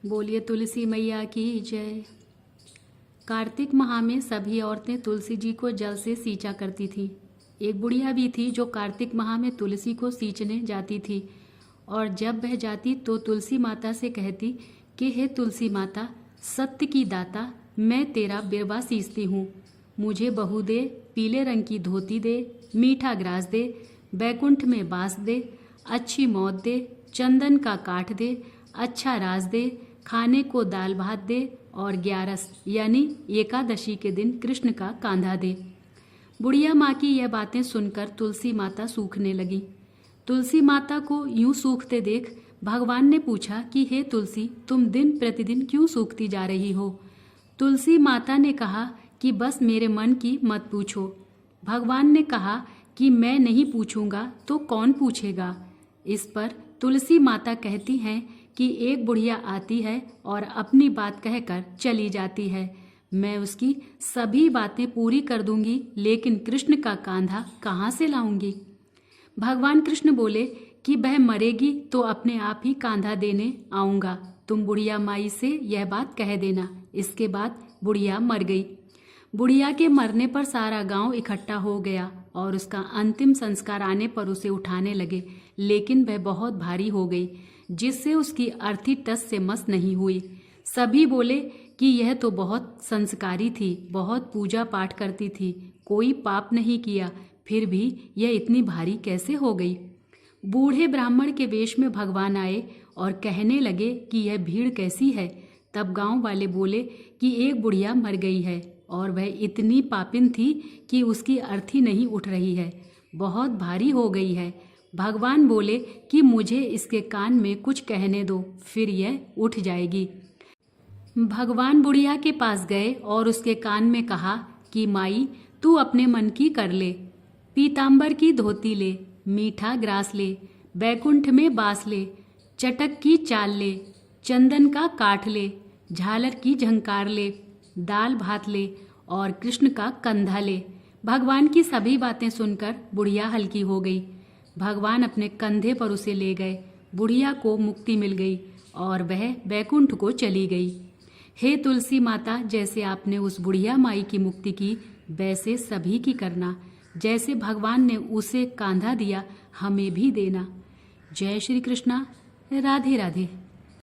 बोलिए तुलसी मैया की जय। कार्तिक माह में सभी औरतें तुलसी जी को जल से सींचा करती थीं। एक बुढ़िया भी थी जो कार्तिक माह में तुलसी को सींचने जाती थी और जब वह जाती तो तुलसी माता से कहती कि हे तुलसी माता, सत्य की दाता, मैं तेरा बिरवा सींचती हूँ। मुझे बहू दे, पीले रंग की धोती दे, मीठा ग्रास दे, बैकुंठ में बास दे, अच्छी मौत दे, चंदन का काठ दे, अच्छा राज दे, खाने को दाल भात दे और 11 यानी एकादशी के दिन कृष्ण का कांधा दे। बुढ़िया माँ की यह बातें सुनकर तुलसी माता सूखने लगी। तुलसी माता को यूं सूखते देख भगवान ने पूछा कि हे तुलसी, तुम दिन प्रतिदिन क्यों सूखती जा रही हो? तुलसी माता ने कहा कि बस मेरे मन की मत पूछो। भगवान ने कहा कि मैं नहीं पूछूंगा तो कौन पूछेगा? इस पर तुलसी माता कहती हैं कि एक बुढ़िया आती है और अपनी बात कहकर चली जाती है। मैं उसकी सभी बातें पूरी कर दूंगी, लेकिन कृष्ण का कांधा कहाँ से लाऊंगी? भगवान कृष्ण बोले कि वह मरेगी तो अपने आप ही कांधा देने आऊंगा। तुम बुढ़िया माई से यह बात कह देना। इसके बाद बुढ़िया मर गई। बुढ़िया के मरने पर सारा गांव इकट्ठा हो गया और उसका अंतिम संस्कार आने पर उसे उठाने लगे, लेकिन वह बहुत भारी हो गई, जिससे उसकी अर्थी टस से मस नहीं हुई। सभी बोले कि यह तो बहुत संस्कारी थी, बहुत पूजा पाठ करती थी, कोई पाप नहीं किया, फिर भी यह इतनी भारी कैसे हो गई? बूढ़े ब्राह्मण के वेश में भगवान आए और कहने लगे कि यह भीड़ कैसी है? तब गांव वाले बोले कि एक बुढ़िया मर गई है और वह इतनी पापिन थी कि उसकी अर्थी नहीं उठ रही है, बहुत भारी हो गई है। भगवान बोले कि मुझे इसके कान में कुछ कहने दो, फिर यह उठ जाएगी। भगवान बुढ़िया के पास गए और उसके कान में कहा कि माई, तू अपने मन की कर ले। पीतांबर की धोती ले, मीठा ग्रास ले, बैकुंठ में बास ले, चटक की चाल ले, चंदन का काठ ले, झालर की झंकार ले, दाल भात ले और कृष्ण का कंधा ले। भगवान की सभी बातें सुनकर बुढ़िया हल्की हो गई। भगवान अपने कंधे पर उसे ले गए। बुढ़िया को मुक्ति मिल गई और वह बैकुंठ को चली गई। हे तुलसी माता, जैसे आपने उस बुढ़िया माई की मुक्ति की, वैसे सभी की करना। जैसे भगवान ने उसे कांधा दिया, हमें भी देना। जय श्री कृष्णा। राधे राधे।